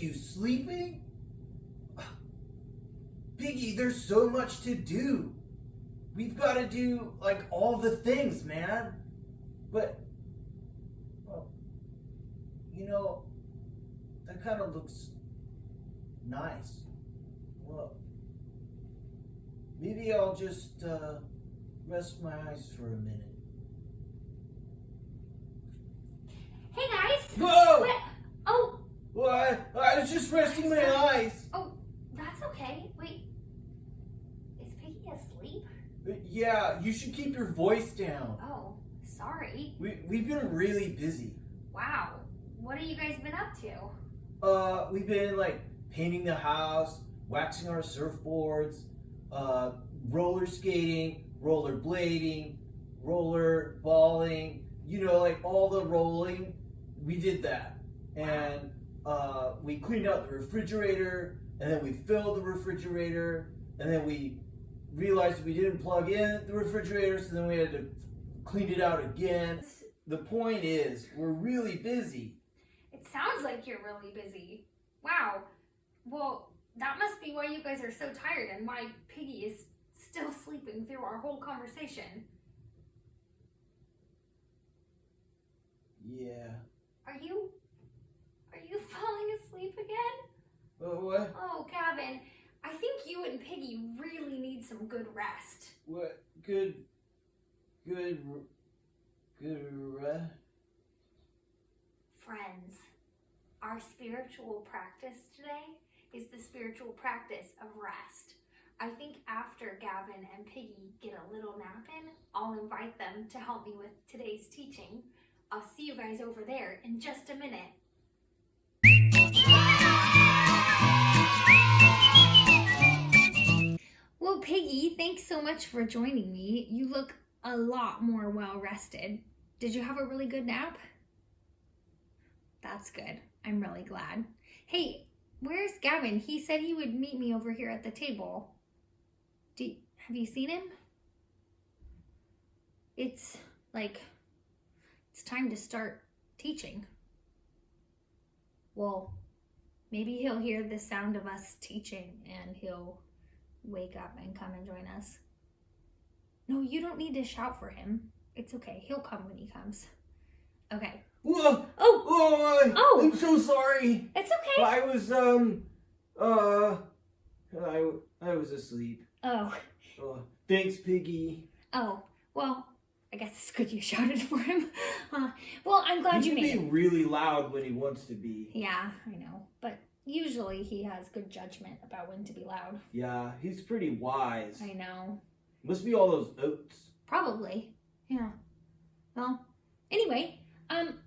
you sleeping? Piggy, there's so much to do. We've got to do, like, all the things, man. But, well, that kind of looks nice. Well, maybe I'll just rest my eyes for a minute. Hey guys! Whoa! What? Oh! Well, I was just resting my eyes. Oh, that's okay. Wait, is Piggy asleep? Yeah, you should keep your voice down. Oh, sorry. We've been really busy. Wow. What have you guys been up to? We've been like painting the house, waxing our surfboards, roller skating, roller blading, roller balling, like all the rolling. We did that. And we cleaned out the refrigerator, and then we filled the refrigerator, and then we realized we didn't plug in the refrigerator, so then we had to clean it out again. The point is, we're really busy. It sounds like you're really busy. Wow. Well, that must be why you guys are so tired and why Piggy is still sleeping through our whole conversation. Yeah. Are you falling asleep again? What? Oh, Gavin, I think you and Piggy really need some good rest. What? Good rest? Friends, our spiritual practice today is the spiritual practice of rest. I think after Gavin and Piggy get a little nap in, I'll invite them to help me with today's teaching. I'll see you guys over there in just a minute. Well, Piggy, thanks so much for joining me. You look a lot more well rested. Did you have a really good nap? That's good. I'm really glad. Hey, where's Gavin? He said he would meet me over here at the table. Have you seen him? It's time to start teaching. Well, maybe he'll hear the sound of us teaching and he'll wake up and come and join us. No, you don't need to shout for him. It's okay. He'll come when he comes. Okay. Whoa! Oh! Oh! I'm so sorry. It's okay. I was I was asleep. Oh. Thanks, Piggy. Oh. Well, I guess it's good you shouted for him. Well, I'm glad you made it. He can be really loud when he wants to be. Yeah, I know. But usually he has good judgment about when to be loud. Yeah, he's pretty wise. I know. Must be all those oats. Probably. Yeah. Well, anyway,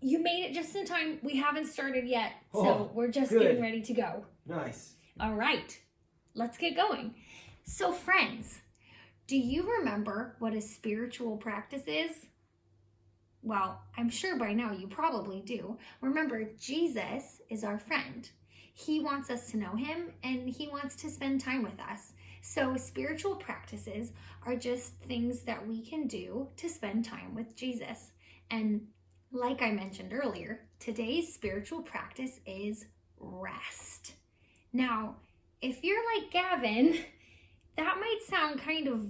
you made it just in time. We haven't started yet, so we're just getting ready to go. Nice. All right. Let's get going. So, friends, do you remember what a spiritual practice is? Well, I'm sure by now you probably do. Remember, Jesus is our friend. He wants us to know him and he wants to spend time with us. So spiritual practices are just things that we can do to spend time with Jesus. And like I mentioned earlier, today's spiritual practice is rest. Now, if you're like Gavin, that might sound kind of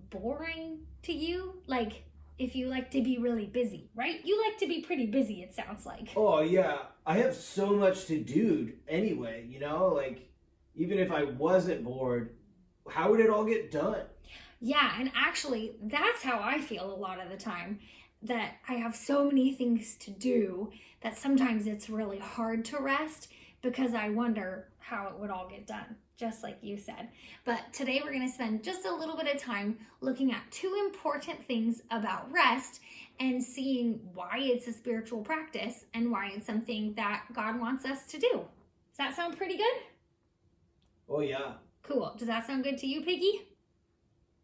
boring to you. Like if you like to be really busy, right? You like to be pretty busy, it sounds like. Oh, yeah. I have so much to do anyway, like even if I wasn't bored, how would it all get done? Yeah, and actually, that's how I feel a lot of the time, that I have so many things to do that sometimes it's really hard to rest because I wonder how it would all get done, just like you said. But today we're going to spend just a little bit of time looking at two important things about rest and seeing why it's a spiritual practice and why it's something that God wants us to do. Does that sound pretty good? Oh, yeah. Cool. Does that sound good to you, Piggy?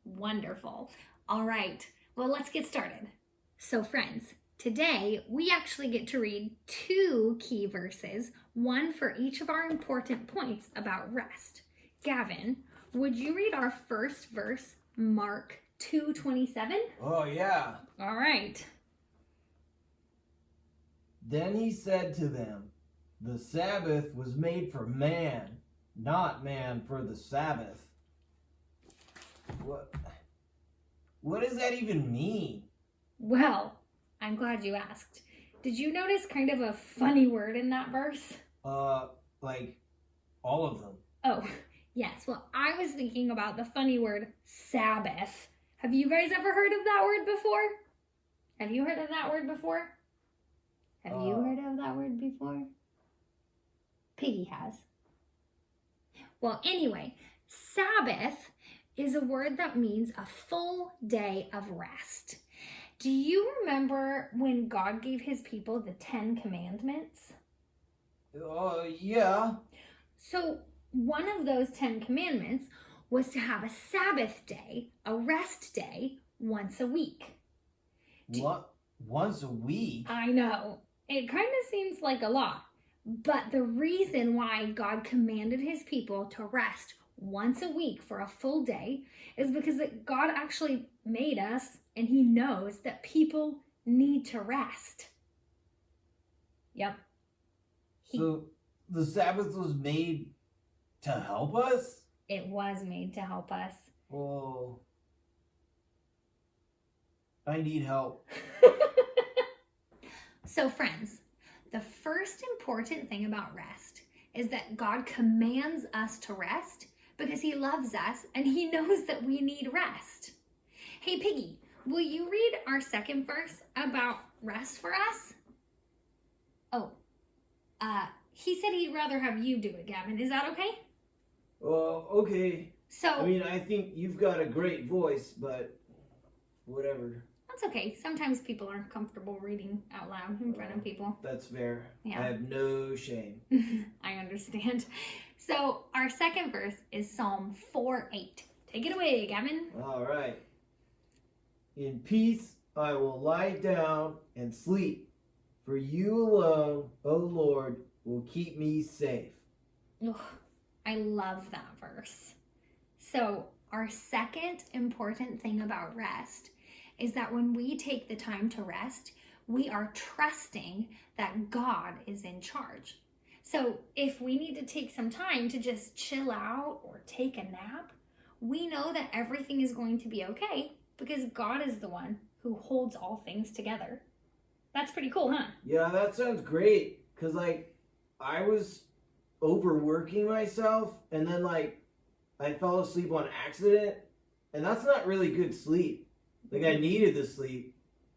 Wonderful. All right. Well, let's get started. So, friends, today we actually get to read two key verses, one for each of our important points about rest. Gavin, would you read our first verse, Mark 2:27? Oh, yeah. All right. Then he said to them, The Sabbath was made for man, not man for the Sabbath. What does that even mean? Well, I'm glad you asked. Did you notice kind of a funny word in that verse? Like all of them. Oh, yes. Well, I was thinking about the funny word Sabbath. Have you guys ever heard of that word before? Have you heard of that word before? Have you heard of that word before? Piggy has. Well, anyway, Sabbath is a word that means a full day of rest. Do you remember when God gave his people the 10 commandments? Yeah. So one of those 10 commandments was to have a Sabbath day, a rest day, once a week. What? Once a week? I know. It kind of seems like a lot. But the reason why God commanded his people to rest once a week for a full day is because that God actually made us and he knows that people need to rest. Yep. So the Sabbath was made to help us? It was made to help us. Well, I need help. So friends, the first important thing about rest is that God commands us to rest because he loves us and he knows that we need rest. Hey Piggy, will you read our second verse about rest for us? Oh, he said he'd rather have you do it, Gavin. Is that okay? Well, okay. So, I mean, I think you've got a great voice, but whatever. that's okay. Sometimes people aren't comfortable reading out loud in front of people. That's fair. Yeah. I have no shame. I understand. So our second verse is Psalm 4:8. Take it away, Gavin. All right. In peace I will lie down and sleep, for you alone, O Lord, will keep me safe. Ugh, I love that verse. So our second important thing about rest is that when we take the time to rest, we are trusting that God is in charge. So if we need to take some time to just chill out or take a nap, we know that everything is going to be okay because God is the one who holds all things together. That's pretty cool, huh? Yeah, that sounds great. Because, I was overworking myself, and then, I fell asleep on accident, and that's not really good sleep. I needed the sleep,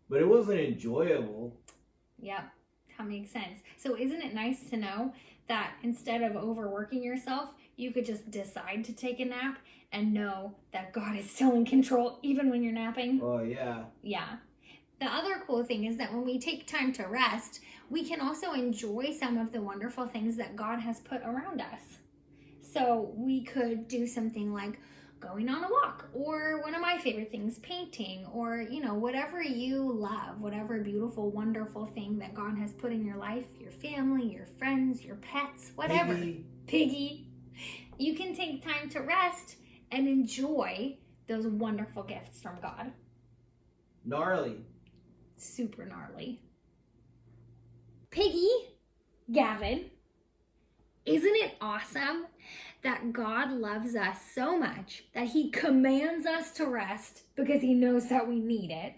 but it wasn't enjoyable. Yep, that makes sense. So isn't it nice to know that instead of overworking yourself, you could just decide to take a nap and know that God is still in control even when you're napping? Oh, yeah. Yeah. The other cool thing is that when we take time to rest, we can also enjoy some of the wonderful things that God has put around us. So we could do something like going on a walk, or one of my favorite things, painting, or, whatever you love, whatever beautiful, wonderful thing that God has put in your life, your family, your friends, your pets, whatever. Piggy. You can take time to rest and enjoy those wonderful gifts from God. Gnarly. Super gnarly. Piggy, Gavin, isn't it awesome that God loves us so much that he commands us to rest because he knows that we need it?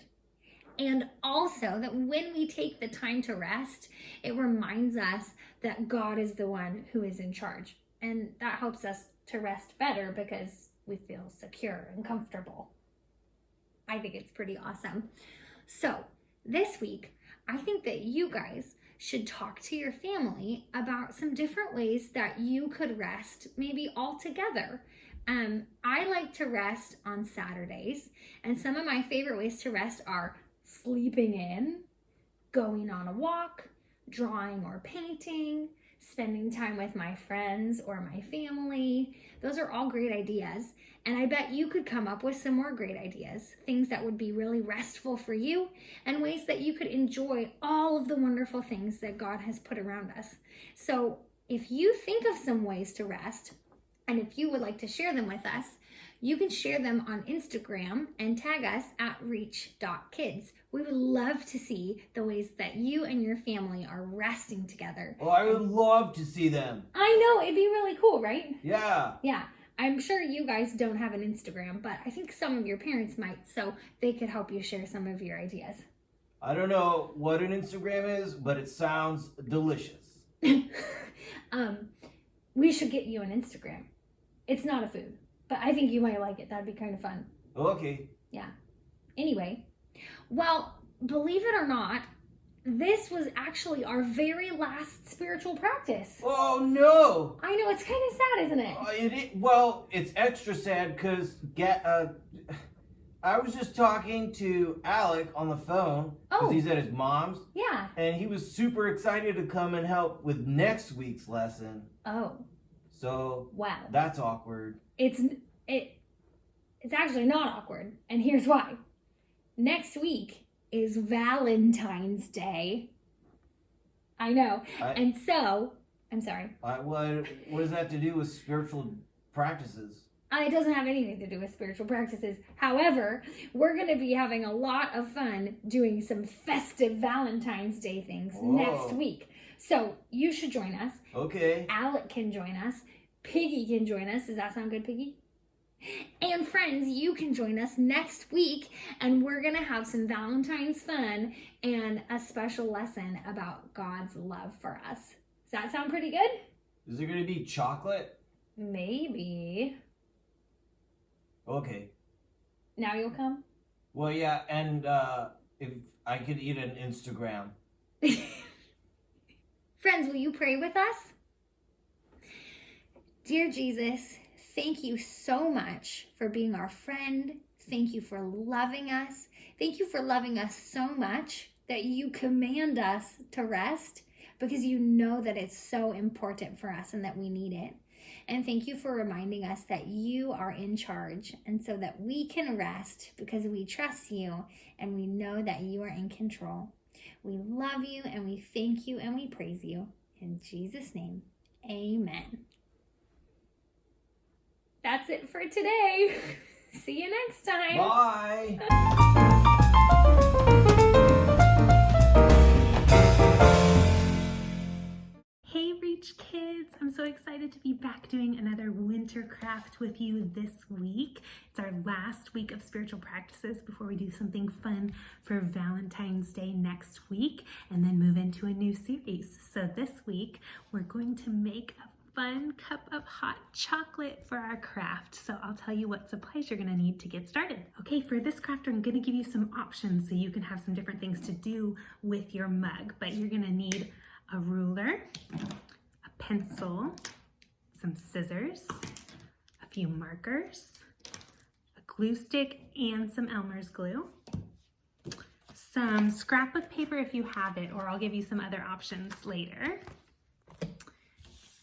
And also that when we take the time to rest, it reminds us that God is the one who is in charge. And that helps us to rest better because we feel secure and comfortable. I think it's pretty awesome. So this week, I think that you guys should talk to your family about some different ways that you could rest, maybe all together. I like to rest on Saturdays, and some of my favorite ways to rest are sleeping in, going on a walk, drawing or painting, spending time with my friends or my family. Those are all great ideas. And I bet you could come up with some more great ideas, things that would be really restful for you, and ways that you could enjoy all of the wonderful things that God has put around us. So if you think of some ways to rest, and if you would like to share them with us, you can share them on Instagram and tag us at reach.kids. We would love to see the ways that you and your family are resting together. Oh, I would love to see them. I know, it'd be really cool, right? Yeah. Yeah. I'm sure you guys don't have an Instagram, but I think some of your parents might, so they could help you share some of your ideas. I don't know what an Instagram is, but it sounds delicious. We should get you an Instagram. It's not a food, but I think you might like it. That'd be kind of fun. Okay. Yeah. Anyway, well, believe it or not, this was actually our very last spiritual practice. Oh, no. I know, it's kind of sad, isn't it? Well, it's extra sad because I was just talking to Alec on the phone because Oh. he's at his mom's, Yeah. and he was super excited to come and help with next week's lesson. Oh, So wow. that's awkward. It's actually not awkward, and here's why. Next week is Valentine's Day. I know. And so, I'm sorry. What does that have to do with spiritual practices? It doesn't have anything to do with spiritual practices. However, we're going to be having a lot of fun doing some festive Valentine's Day things next week. So you should join us. Okay. Alec can join us. Piggy can join us. Does that sound good, Piggy? And friends, you can join us next week, and we're going to have some Valentine's fun and a special lesson about God's love for us. Does that sound pretty good? Is there going to be chocolate? Maybe. Okay. Now you'll come? Well, yeah, and if I could eat an Instagram. Friends, will you pray with us? Dear Jesus, thank you so much for being our friend. Thank you for loving us. Thank you for loving us so much that you command us to rest because you know that it's so important for us and that we need it. And thank you for reminding us that you are in charge and so that we can rest because we trust you and we know that you are in control. We love you and we thank you and we praise you. In Jesus' name, amen. That's it for today. See you next time. Bye. Hey Reach Kids! I'm so excited to be back doing another winter craft with you this week. It's our last week of spiritual practices before we do something fun for Valentine's Day next week and then move into a new series. So this week we're going to make a fun cup of hot chocolate for our craft. So I'll tell you what supplies you're gonna need to get started. Okay, for this craft, I'm gonna give you some options so you can have some different things to do with your mug, but you're gonna need a ruler, a pencil, some scissors, a few markers, a glue stick, and some Elmer's glue, some scrapbook paper if you have it, or I'll give you some other options later,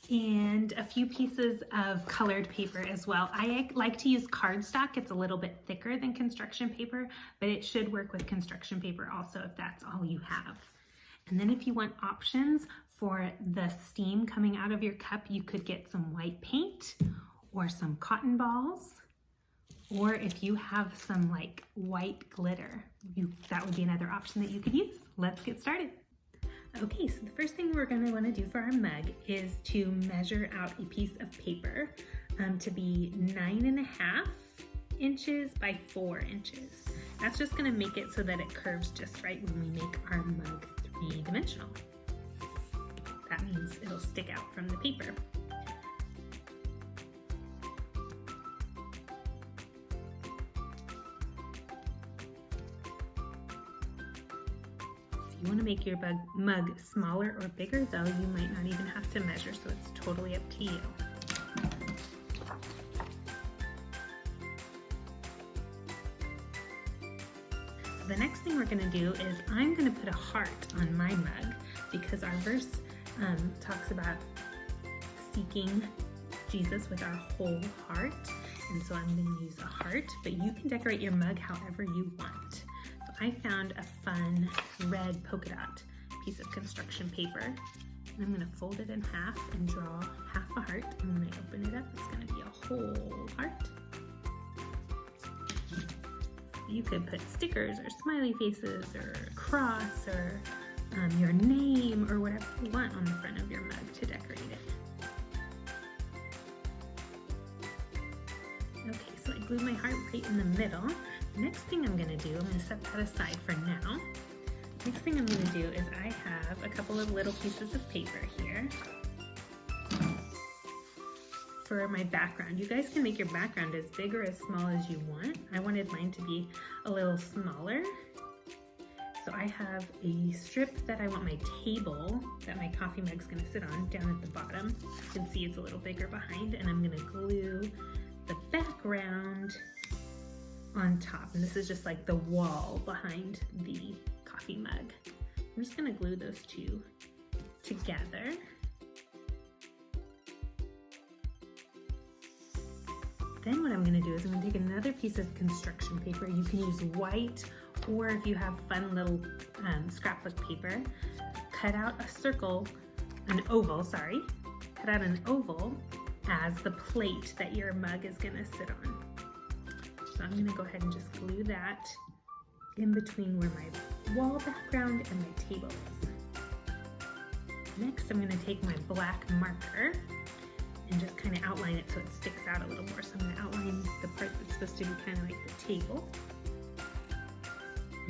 and a few pieces of colored paper as well. I like to use cardstock. It's a little bit thicker than construction paper, but it should work with construction paper also if that's all you have. And then if you want options for the steam coming out of your cup, you could get some white paint or some cotton balls, or if you have some like white glitter, that would be another option that you could use. Let's get started. Okay, so the first thing we're going to want to do for our mug is to measure out a piece of paper to be 9.5 inches by 4 inches. That's just going to make it so that it curves just right when we make our mug three-dimensional. That means it'll stick out from the paper. If you want to make your mug smaller or bigger though, you might not even have to measure, so it's totally up to you. The next thing we're going to do is I'm going to put a heart on my mug because our verse talks about seeking Jesus with our whole heart, and so I'm going to use a heart, but you can decorate your mug however you want. So I found a fun red polka dot piece of construction paper, and I'm going to fold it in half and draw half a heart, and when I open it up it's going to be a whole heart. You could put stickers or smiley faces or a cross or your name or whatever you want on the front of your mug to decorate it. Okay, so I glued my heart right in the middle. The next thing I'm gonna do, I'm gonna set that aside for now. Next thing I'm gonna do is I have a couple of little pieces of paper here for my background. You guys can make your background as big or as small as you want. I wanted mine to be a little smaller. So I have a strip that I want my table that my coffee mug's gonna sit on down at the bottom. You can see it's a little bigger behind, and I'm gonna glue the background on top. And this is just like the wall behind the coffee mug. I'm just gonna glue those two together. Then what I'm gonna do is I'm gonna take another piece of construction paper. You can use white, or if you have fun little scrapbook paper, cut out a circle, an oval, sorry. Cut out an oval as the plate that your mug is gonna sit on. So I'm gonna go ahead and just glue that in between where my wall background and my table is. Next, I'm gonna take my black marker and just kind of outline it so it sticks out a little more. So I'm going to outline the part that's supposed to be kind of like the table,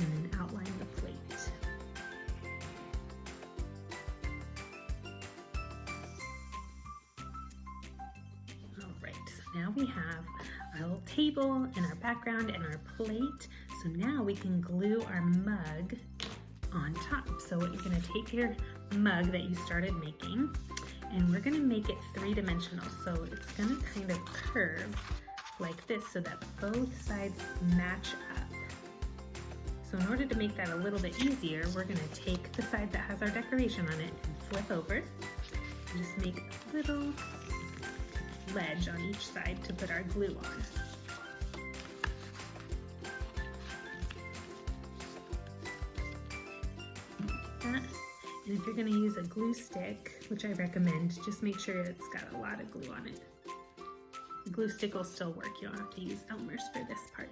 and then outline the plate. All right, so now we have our little table and our background and our plate. So now we can glue our mug on top. So what you're going to take your mug that you started making, and we're gonna make it three-dimensional. So it's gonna kind of curve like this so that both sides match up. So in order to make that a little bit easier, we're gonna take the side that has our decoration on it and flip over and just make a little ledge on each side to put our glue on. And if you're going to use a glue stick, which I recommend, just make sure it's got a lot of glue on it. The glue stick will still work. You don't have to use Elmer's for this part,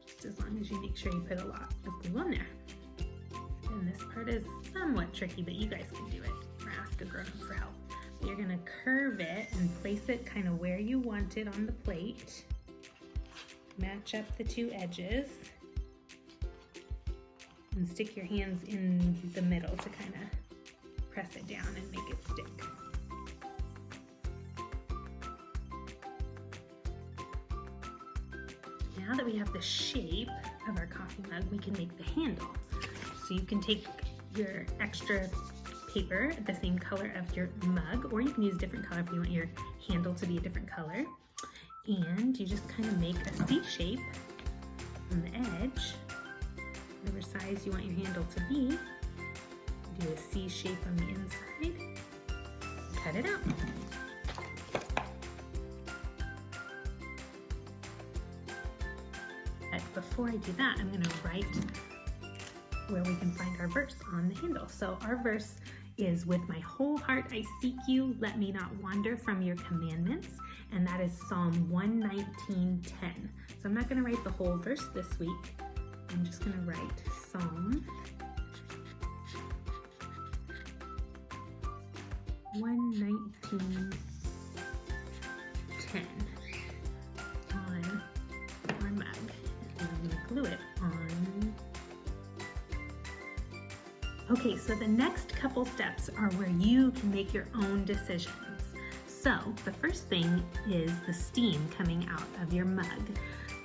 just as long as you make sure you put a lot of glue on there. And this part is somewhat tricky, but you guys can do it, or ask a grown-up for help. You're going to curve it and place it kind of where you want it on the plate. Match up the two edges. And stick your hands in the middle to kind of press it down and make it stick. Now that we have the shape of our coffee mug, we can make the handle. So you can take your extra paper, the same color of your mug, or you can use a different color if you want your handle to be a different color. And you just kind of make a C shape on the edge. Whatever size you want your handle to be, do a C shape on the inside, cut it out. But before I do that, I'm going to write where we can find our verse on the handle. So our verse is, "With my whole heart I seek you, let me not wander from your commandments," and that is Psalm 119:10. So I'm not going to write the whole verse this week. I'm just going to write Psalm 119:10 on our mug. And I'm going to glue it on. Okay, so the next couple steps are where you can make your own decisions. So the first thing is the steam coming out of your mug.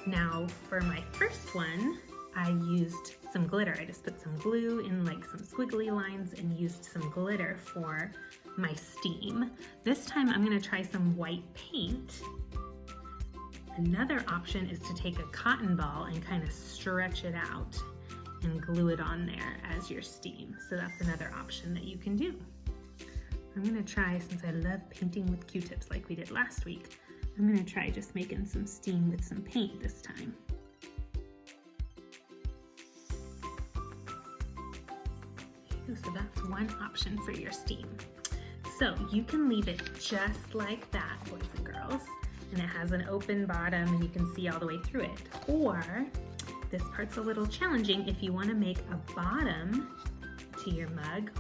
Now for my first one, I used some glitter. I just put some glue in like some squiggly lines and used some glitter for my steam. This time I'm going to try some white paint. Another option is to take a cotton ball and kind of stretch it out and glue it on there as your steam. So that's another option that you can do. I'm going to try, since I love painting with Q-tips like we did last week, I'm going to try just making some steam with some paint this time. So that's one option for your steam. So you can leave it just like that, boys and girls, and it has an open bottom and you can see all the way through it. Or this part's a little challenging. If you want to make a bottom to your mug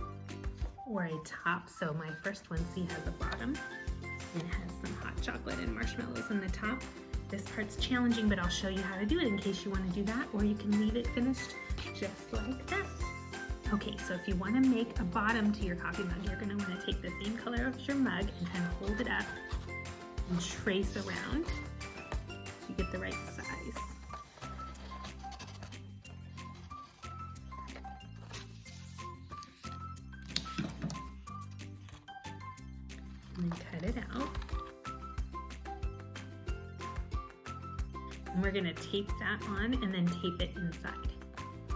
or a top, so my first one, see, has a bottom and it has some hot chocolate and marshmallows in the top. This part's challenging, but I'll show you how to do it in case you want to do that, or you can leave it finished just like that. Okay, so if you want to make a bottom to your coffee mug, you're going to want to take the same color of your mug and kind of hold it up and trace around so you get the right size. And then cut it out. And we're going to tape that on and then tape it inside.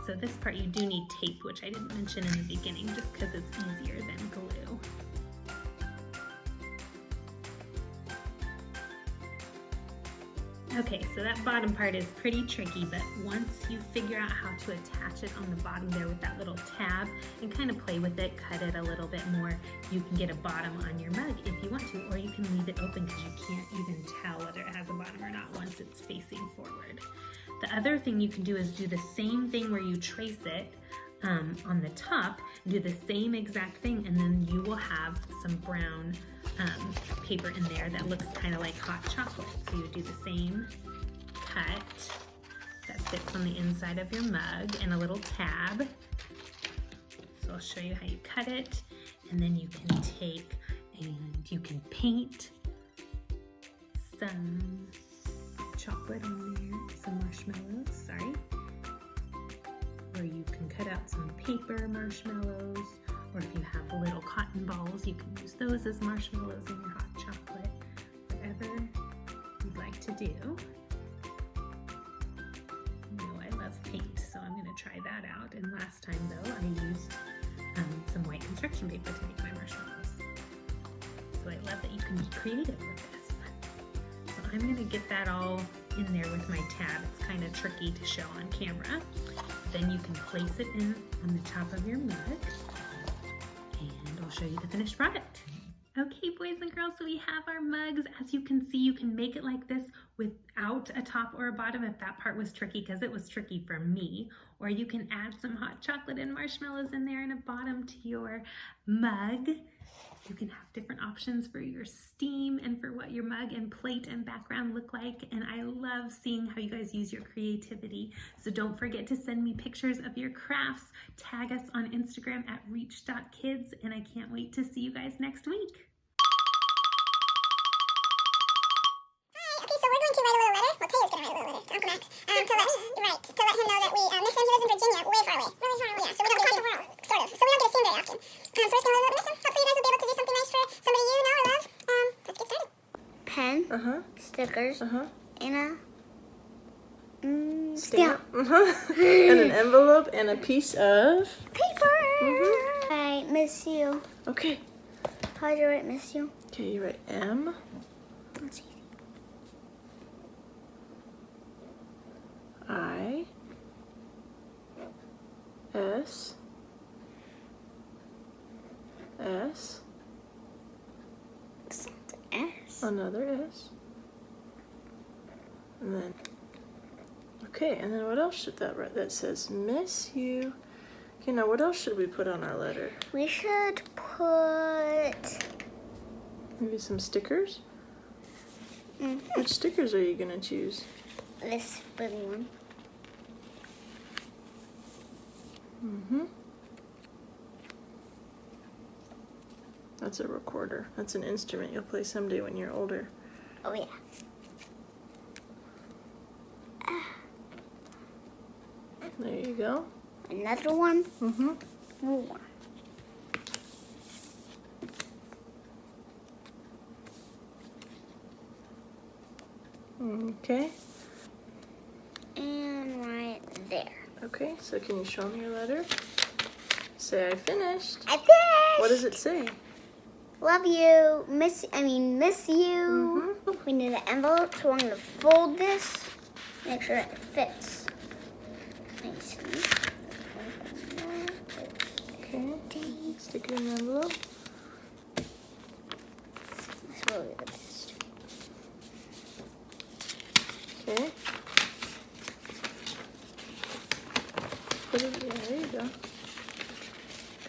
So this part you do need tape, which I didn't mention in the beginning just because it's easier than glue. Okay, so that bottom part is pretty tricky, but once you figure out how to attach it on the bottom there with that little tab and kind of play with it, cut it a little bit more, you can get a bottom on your mug if you want to, or you can leave it open because you can't even tell whether it has a bottom or not once it's facing forward. The other thing you can do is do the same thing where you trace it on the top, do the same exact thing, and then you will have some brown paper in there that looks kind of like hot chocolate. So you do the same cut that fits on the inside of your mug and a little tab. So I'll show you how you cut it, and then you can take and you can paint some chocolate on there, some marshmallows, sorry. Or you can cut out some paper marshmallows, or if you have little cotton balls, you can use those as marshmallows in your hot chocolate, whatever you'd like to do. You know I love paint, so I'm going to try that out. And last time though, I used some white construction paper to make my marshmallows. So I love that you can be creative with this. So I'm going to get that all in there with my tab. It's kind of tricky to show on camera. Then you can place it in on the top of your mug, and I'll show you the finished product. Okay, boys and girls, so we have our mugs. As you can see, you can make it like this without a top or a bottom if that part was tricky, because it was tricky for me. Or you can add some hot chocolate and marshmallows in there and a bottom to your mug. You can have different options for your steam and for what your mug and plate and background look like. And I love seeing how you guys use your creativity. So don't forget to send me pictures of your crafts. Tag us on Instagram at reach.kids. And I can't wait to see you guys next week. Hi, okay, so we're going to write a little letter. Well, Taylor's going to write a little letter to Uncle Max to let him know that we miss him. He lives in Virginia, way far away. Really far away. Yeah, so we don't get to see him, sort of. So we don't get to see him very often. So we're just going to miss him. Hopefully you guys will be able to do something nice for somebody you know or love. Let's get started. Pen, stickers, and a Stamp. And an envelope and a piece of paper. I miss you. Okay. How do you write miss you? Okay, you write M Let's see. I S S It's not an S. another S, and then okay, and then what else should that write? That says miss you. Okay, now what else should we put on our letter? We should put Maybe some stickers. Which stickers are you gonna choose? this big one. That's a recorder. That's an instrument you'll play someday when you're older. Oh yeah. There you go. Another one. More. Okay. And right there. Okay, so can you show me your letter? Say I finished. I finished. What does it say? Love you. Miss you. We need an envelope, so I'm going to fold this. Make sure it fits nicely. Okay. Stick it in the envelope. That's really the best. Okay.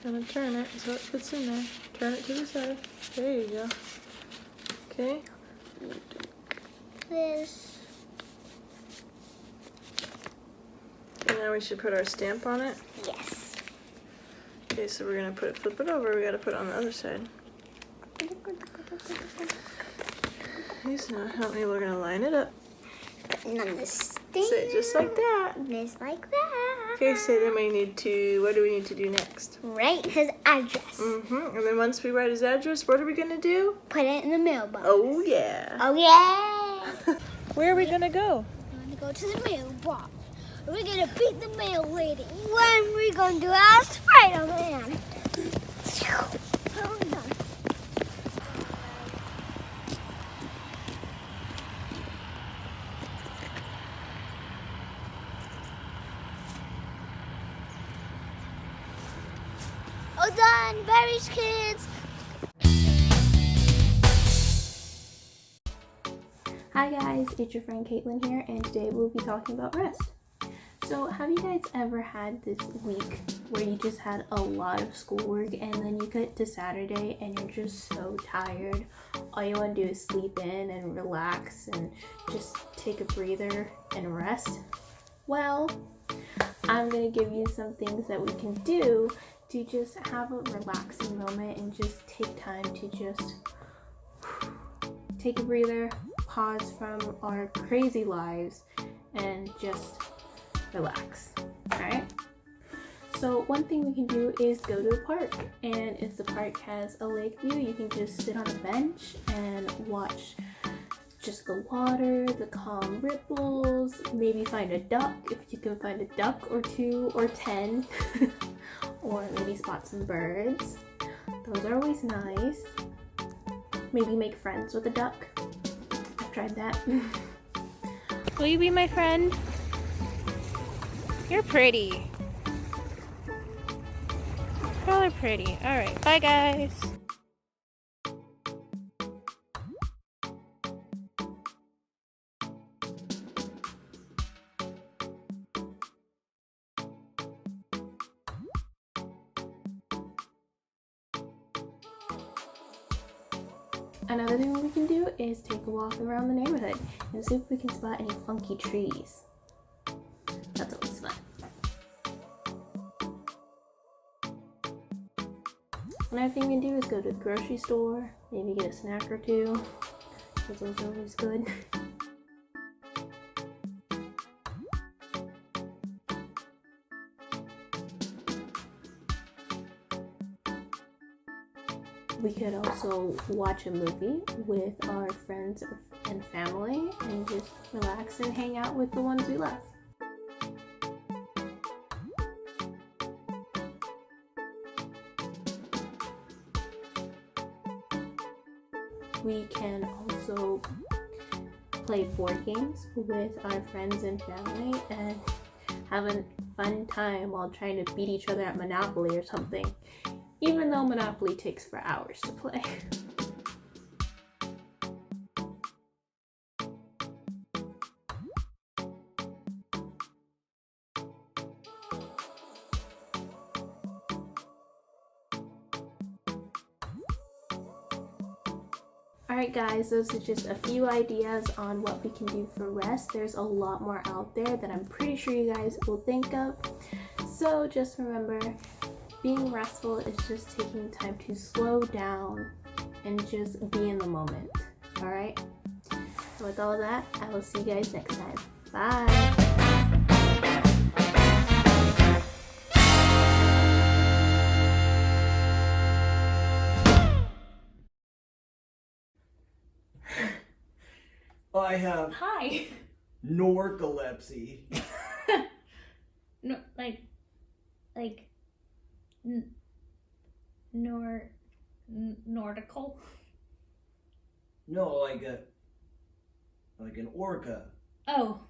Gonna turn it so it fits in there. Turn it to the side. There you go. Okay. This. And now we should put our stamp on it. Yes. Okay, so we're gonna flip it over. We gotta put it on the other side. Okay, so now help me. We're gonna line it up. Putting on the stamp. Say it just like that. Just like that. Okay, so then we need to, what do we need to do next? Write his address. And then once we write his address, what are we gonna do? Put it in the mailbox. Oh yeah. Oh yeah. Where are we gonna go? We're gonna go to the mailbox. We're gonna beat the mail lady. When we're gonna do our Spider-Man. Hold on. All done, berries, kids. Hi guys, it's your friend Caitlin here, and today we'll be talking about rest. So have you guys ever had this week where you just had a lot of schoolwork and then you get to Saturday and you're just so tired? All you want to do is sleep in and relax and just take a breather and rest? Well, I'm going to give you some things that we can do to just have a relaxing moment and just take time to just take a breather, pause from our crazy lives, and just relax. Alright? So one thing we can do is go to a park, and if the park has a lake view, you can just sit on a bench and watch just the water, the calm ripples, maybe find a duck if you can find a duck or 2 or 10 or maybe spot some birds. Those are always nice. Maybe make friends with a duck. I've tried that. Will you be my friend? You're pretty. Y'all are pretty. Alright, bye guys. Another thing we can do is take a walk around the neighborhood and see if we can spot any funky trees. That's always fun. Another thing we can do is go to the grocery store, maybe get a snack or 2, because those are always good. We could also watch a movie with our friends and family and just relax and hang out with the ones we love. We can also play board games with our friends and family and have a fun time while trying to beat each other at Monopoly or something. Even though Monopoly takes for hours to play. Alright guys, those are just a few ideas on what we can do for rest. There's a lot more out there that I'm pretty sure you guys will think of. So just remember, being restful is just taking time to slow down and just be in the moment. Alright? So with all that, I will see you guys next time. Bye! I have Hi. narcolepsy. No, Nordical. No, like an orca. Oh.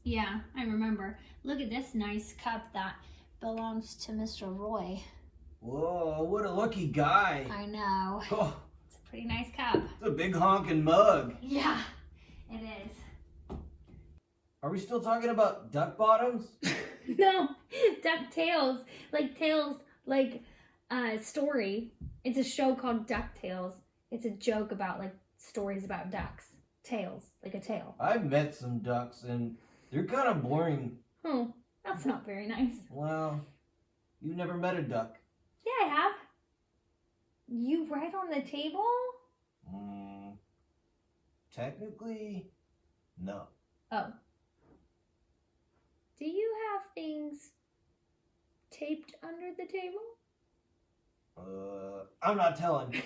Yeah, I remember. Look at this nice cup that belongs to Mr. Roy. Whoa, what a lucky guy. I know. Oh, It's a pretty nice cup. it's a big honking mug. Yeah, it is. Are we still talking about duck bottoms? No, duck tails. Like tails like a story. It's a show called DuckTales. It's a joke about like stories about ducks. Tales, like a tale. I've met some ducks and they're kind of boring. Oh, that's not very nice. Well, you never met a duck. Yeah, I have. You write on the table? Technically, no. Oh. Do you have things taped under the table? I'm not telling.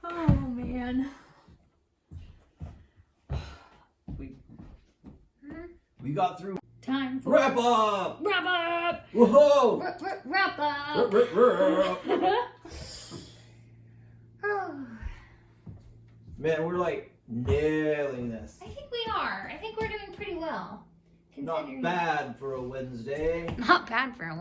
Oh, man. We got through. Time for Wrap up! Wrap up! Whoa! Wrap up! Oh, Man, we're like nailing this. I think we are. I think we're doing pretty well. Not bad for a Wednesday. Not bad for a